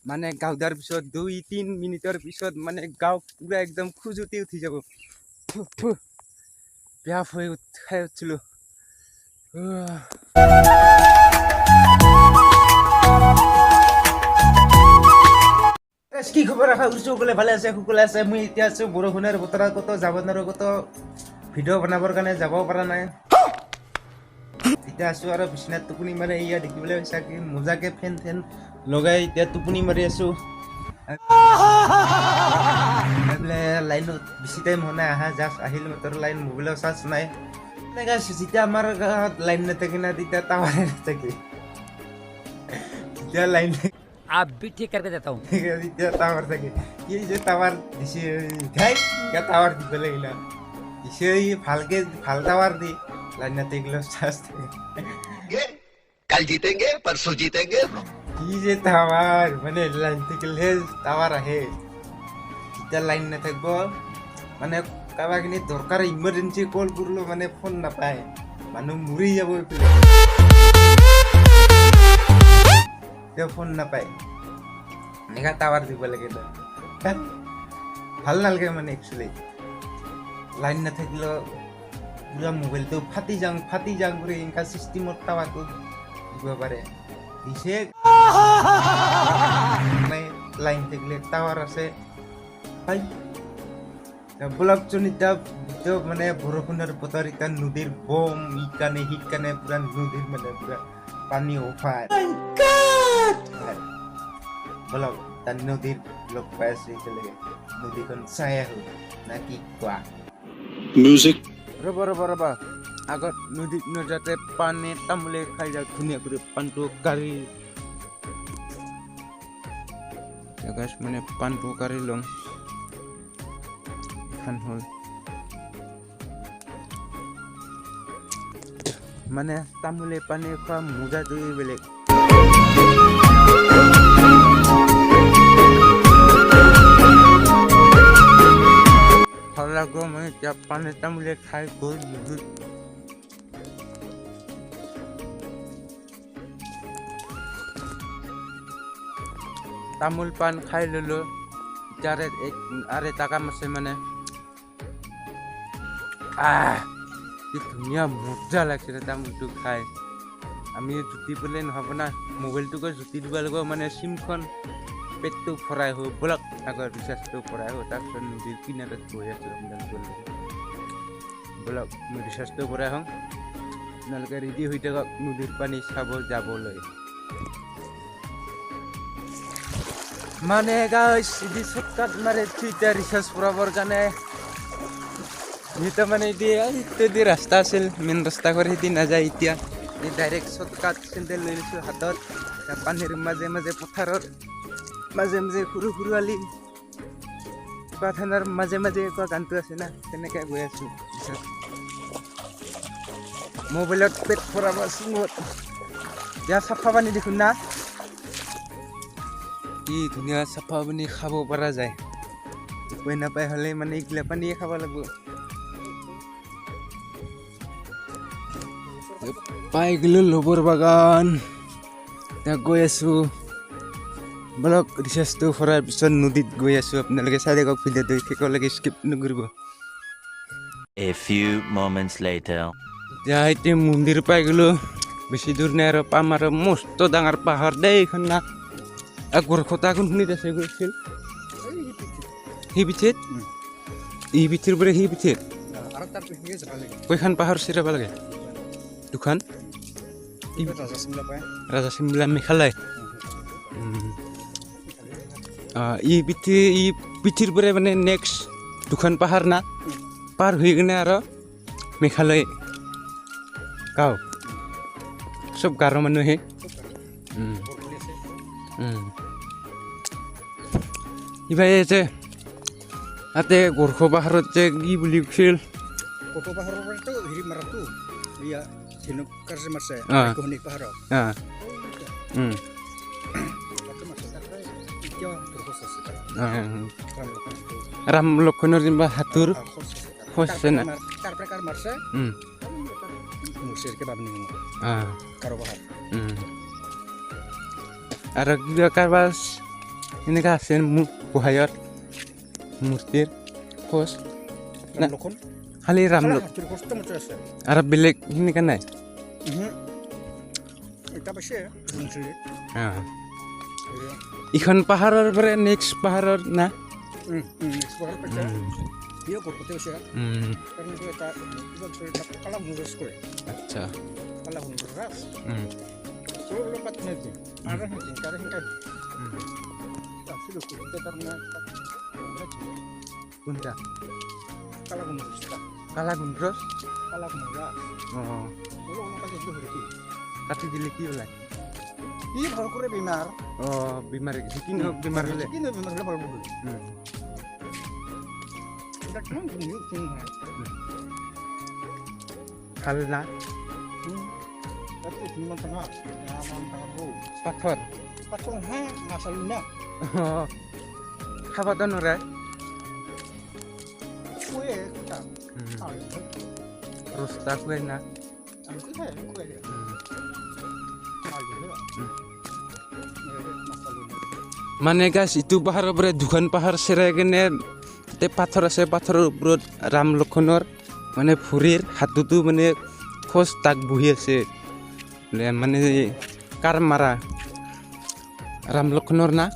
মানে গাও দিয়াৰ পিছত 2-3 মিনিটৰ পিছত মানে গাও পুৰা একদম খুজুতি উঠি যাব বেয়া হৈ খাই উঠিলো কি খবৰ আশা কৰিছো সকলোৱে ভালে আছে সকলোৱে আছে মই এতিয়া আছো বৰষুণৰ বতৰত কত যাব নোৱাৰো কত ভিডিঅ' বনাবৰ কাৰণে যাব পৰা নাই এতিয়া আছো আৰু বিছনাত টোপনি মাৰি ইয়া দেখিবলৈ পাইছা কি মজাকে ফেন লগাই এতিয়া টোপনি মাৰি আছো এফালে লাইনত বেছি টাইম হোৱা নাই আহা জাষ্ট আহিল মাত্ৰ লাইন মোবাইলৰ চাৰ্জ নাই এনেকৈ যেতিয়া আমাৰ গাঁৱত লাইন নাথাকে না তেতিয়া টাৱাৰে নাথাকে যেতিয়া লাইন आप भी ठीक करके देता हूँ তেতিয়া টাৱাৰ থাকে এই যে টাৱাৰ দিছে ঘাই টাৱাৰ দিব লাগিলা দিছে ভালকে ভাল টাৱাৰ দি লাইন নাথাকিলেও চাৰ্জ থাকে कल जीतेंगे परसों जीतेंगे কি যে টাৱাৰ মানে লাইন থাকিলে টাৱাৰ আহে যেতিয়া লাইন নাথাকিব মানে কাৰোবাখিনি দৰকাৰ ইমাৰ্জেঞ্চি কল কৰিলেও মানে ফোন নাপায় মানুহ মৰি যাব ফোন নাপায় এনেকা টাৱাৰ দিব লাগে ভাল নালাগে মানে একচুৱেলি লাইন নাথাকিলেও পুৰা মোবাইলটো ফাটি যাওঁ কৰি এনেকা চিষ্টেমত টাৱাৰটো দিব পাৰে দিছে মানে লাইন থাকিলে টাৱাৰ আছে ব্লকচোন এতিয়া মানে বৰষুণৰ বতৰ এতিয়া নদীৰ বম শীত কাৰণে পুৰা নদীৰ মানে পুৰা পানী উফাই বলক তাৰ নদীৰ লোক পাই আছে একেলগে নদীখন চাই আহো না কি কোৱা म्यूजिक ৰবা আগত নদীত নজাতে পানী তামোলে খাই যাওঁ ধুনীয়া কৰি পানটো কাঢ়ি গাছ মানে পানটো কাঢ়ি লওঁ এখন হ'ল মানে তামোলে পানী খোৱা মজাটোৱে বেলেগ ভাল লাগো মানে এতিয়া পানী তামোলে খাই গৈ নদীত তামোল পান খাই ললো আৰু এটা কাম আছে মানে কি ধুনীয়া মজা লাগিছে তামোলটো খাই আমি জুতি পেলাই নহ'ব না মোবাইলটোকে জুতি দিব লাগিব মানে চিমখন পেটটো ভৰাই হৈ বলক আগৰ ৰিচাৰ্জটো ভৰাই হৈ তাৰপিছত নদীৰ কিনাৰত বহি আছোঁ আপোনালোকৰ বলক মই ৰিচাৰ্জটো ভৰাই হওঁ আপোনালোকে ৰেডি হৈ থাকক নদীৰ পানী চাব যাবলৈ মানে গাইছ যদি শ্বৰ্টকাট মাৰে এতিয়া ৰিচাৰ্জ ভৰাবৰ কাৰণে এতিয়া মানে এতিয়া ৰাস্তা আছিল মেইন ৰাস্তা কৰি সিদি নাযায় এতিয়া ডাইৰেক্ট শ্বৰ্টকাট চেণ্ডেল লৈ লৈছোঁ হাতত পানীৰ মাজে মাজে পথাৰৰ মাজে মাজে সৰু আলি পাথানৰ মাজে এনেকুৱা গানটো আছে না তেনেকৈ গৈ আছোঁ মোবাইলত পেট ভৰাব আছোঁ ইয়াৰ চাফা পানী দেখোন না কি ধুনীয়া চাফা পানী খাব পৰা যায় উপায় নাপায় হ'লে মানে এইগিলা পানীয়ে খাব লাগিব পাই গ'লো লবৰ বাগান এতিয়া গৈ আছোঁ বলক ৰিচাৰ্জটো ভৰাৰ পিছত নদীত গৈ আছোঁ আপোনালোকে চাই থাকক ভিডিঅ'টো শেষলৈকে স্কিপ নকৰিব A few moments later এতিয়া এতিয়া মন্দিৰ পাই গ'লো বেছি দূৰ নাই আৰু পাম আৰু মস্ত ডাঙৰ পাহাৰ দেই এইখন না গৰখতা কোনখিনিত আছে গৈছিল সি পিঠিত ই পিঠিৰ পৰা সি পিঠিত কৈখন পাহাৰ চিৰাব লাগে দুখন ৰাজা চিমলা মেঘালয় ই পিঠিৰ পৰা মানে নেক্সট দুখন পাহাৰ না পাৰ হৈ কিনে আৰু মেঘালয় গাঁও চব গাৰো মানুহে ইভাই যে তাতে গৰখ পাহাৰত যে কি বুলি কৈছিল কত পাহাৰৰ পৰাতো হেৰি মাৰাতো ইয়া ঝিনুকাৰ যে মাছে কোহনি পাহাৰত ৰাম লক্ষণৰ যেনিবা হাতৰ খচছে না কাৰ মাৰছে মুৰ্চিৰকে বাবনি কাৰো পাহাৰ আৰু কিবা কাৰোবাৰ এনেকা আছে গোহাঁয়ত মূৰ্তিৰ খোজ Ram Lokon. খালি ৰামলোক Salah, hatur kos macam asa. আৰু বেলেগ সেনেকা নাই Kita pasti ya, fungsi. ইখন পাহাৰৰ পৰা নেক্সট পাহাৰৰ না Sebagai pasti. Dia kok betul sih. Karena kita kalau ngurus kue, আচ্ছা kalau ngurus ras, kalau lompat nanti, arah nanti, karena kita, sudah kita karena কোনটা kalau ngurus kita, কালা গুণ্ড্ৰছ kalau ngurus, অঁ kalau lompat itu berarti. কাটি দিলে কি ওলায় Iya kalau kure benar, অঁ বেমাৰ যিকিনো বেমাৰ হ'লে ini benar benar baru dulu. Kita kan tunjuk ভাল না tapi di mana tengah, tengah bro. পাথৰ Patung masalahnya, অঁ খাবতো নোৱাৰে kue kita, ৰস্তা খুৱাই না itu saya kue dia. মানে গাছ ইটো পাহাৰৰ পৰা দুখন পাহাৰ চেৰাই কেনে তাতে পাথৰ আছে পাথৰৰ ওপৰত ৰাম লক্ষ্মণৰ মানে ভৰিৰ হাততো মানে খোজ তাক বহি আছে মানে কাৰ মাৰা ৰাম লক্ষ্মণৰ না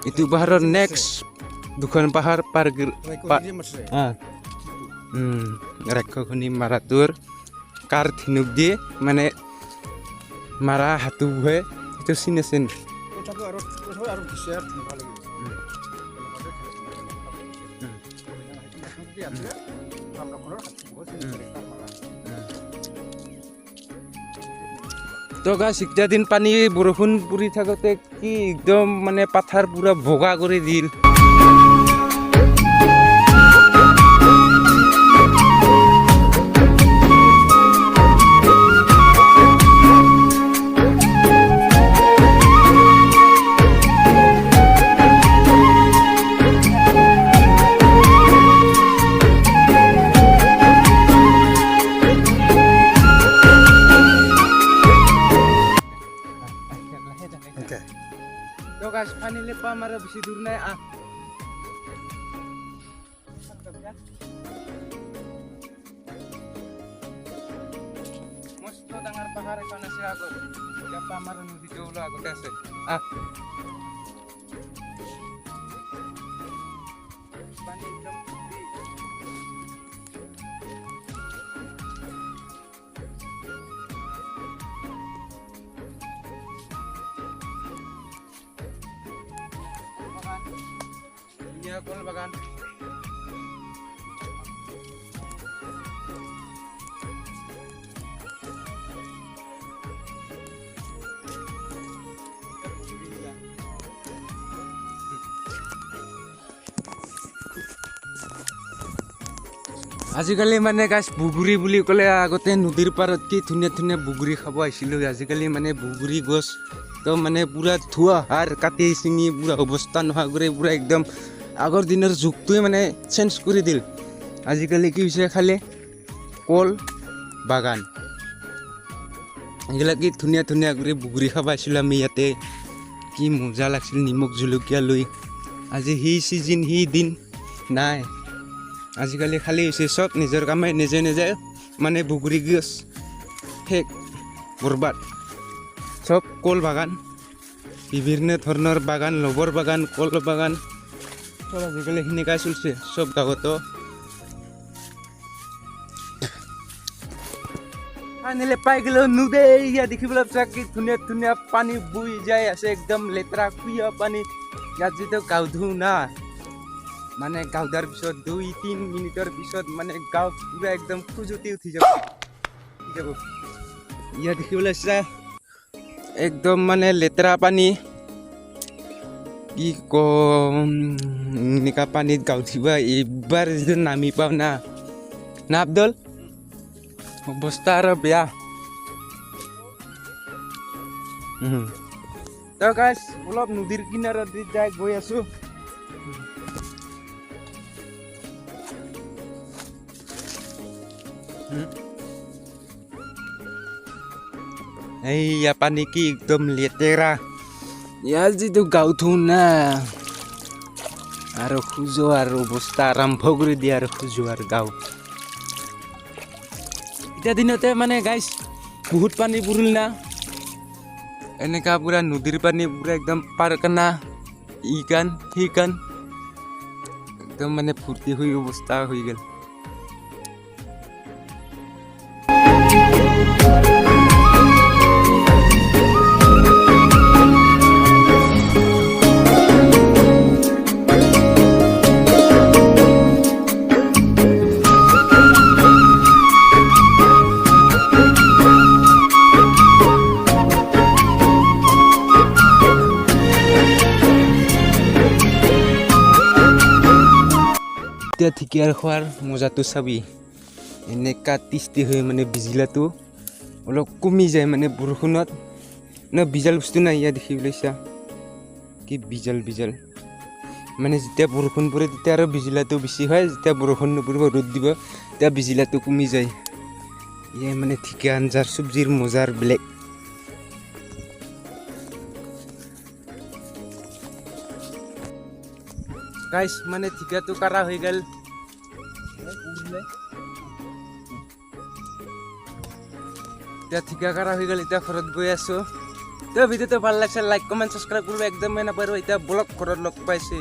ইটো পাহাৰৰ নেক্সট দুখন পাহাৰ পাৰ Dia masih. ৰাক্ষসনী মাৰাটোৰ কাৰ ধিনুক দিয়ে মানে মাৰা হাতু বহে সেইটো চিন আছে Tapi harus di-share juga lagi. তো গাছ এতিয়া দিন পানী বৰষুণ পৰি থাকোঁতে কি একদম মানে পাথাৰ পুৰা বগা কৰি দিল Oke. তো গাছ পানী পাম আৰু বেছি দূৰ নাই মস্ত ডাঙৰ পাহাৰ এখন আছে আগত এতিয়া পাম আৰু নদীটো ওলো আগতে আছে পানী একদম ধুনীয়া কল বাগান আজিকালি মানে গাছ বুগুৰি বুলি ক'লে আগতে নদীৰ পাৰত কি ধুনীয়া ধুনীয়া বুগুৰি খাব আহিছিলোঁ আজিকালি মানে বুগুৰি গছ তো মানে পুৰা ধোৱা সাৰ কাটি চিঙি পুৰা অৱস্থা নোহোৱা কৰি পুৰা একদম আগৰ দিনৰ যুগটোৱে মানে চেঞ্জ কৰি দিল আজিকালি কি হৈছে খালি কল বাগান এইবিলাক কি ধুনীয়া ধুনীয়া কৰি বুগুৰি খাব আহিছিলোঁ আমি ইয়াতে কি মজা লাগিছিল নিমখ জলকীয়া লৈ আজি সেই ছিজন সেই দিন নাই আজিকালি খালি হৈছে চব নিজৰ কামে নিজে নিজে মানে বুগুৰি গছ শেষ বৰবাদ চব কল বাগান বিভিন্ন ধৰণৰ বাগান লবৰ বাগান কল বাগান চব আজিকালি সেনেকাই চলিছে চব গাঁৱতো ফাইনেলি পাই গ'লোঁ নদী ইয়াত দেখিবলৈ পাইছা কি ধুনীয়া ধুনীয়া পানী বৈ যাই আছে একদম লেতেৰা কুঁহিয়া পানী ইয়াত যিটো গাও ধুওঁ না মানে গাও ধোৱাৰ পিছত 2-3 মিনিটৰ পিছত মানে গাও পুৰা একদম খুজুতি উঠি যাব ইয়াত দেখিবলৈ পাইছা একদম মানে লেতেৰা পানী কি কম এনেকুৱা পানীত গাও ধুবা এইবাৰ যিটো নামি পাওঁ না আব্দুল অৱস্থা আৰু বেয়া তো গাইছ অলপ নদীৰ কিনাৰত যাই গৈ আছো এইয়া পানী কি একদম লেতেৰা ইয়াৰ যিটো গাঁও থওঁ না আৰু খোজো আৰু অৱস্থা আৰম্ভ কৰি দিয়ে আৰু খোজো আৰু গাঁও এতিয়া দিনতে মানে গাইছ বহুত পানী পৰিল না এনেকা পুৰা নদীৰ পানী পুৰা একদম পাৰকানা ইকান সিকান একদম মানে ফূৰ্তি হৈ অৱস্থা হৈ গ'ল এতিয়া ঠিকেই খোৱাৰ মজাটো চাবি এনেকা টেষ্টি হৈ মানে বিজলাটো অলপ কমি যায় মানে বৰষুণত না বিজাল বস্তু নাই ইয়াত দেখিবলৈ চা কি বিজাল বিজাল মানে যেতিয়া বৰষুণ পৰে তেতিয়া আৰু বিজলাটো বেছি হয় যেতিয়া বৰষুণ নপৰিব ৰ'দ দিব তেতিয়া বিজলাটো কমি যায় ইয়ে মানে ঠিকে আঞ্জাৰ চব্জিৰ মজাৰ বেলেগ গাইছ মানে ঠিকাটো কাৰা হৈ গ'ল এতিয়া ঠিকা কাৰা হৈ গ'ল এতিয়া ঘৰত গৈ আছো এতিয়া ভিডিঅ'টো ভাল লাগিছে লাইক কমেণ্ট ছাবস্ক্ৰাইব কৰিব একদমেই নাপাহৰিব এতিয়া ব্লগ ঘৰত লগ পাইছে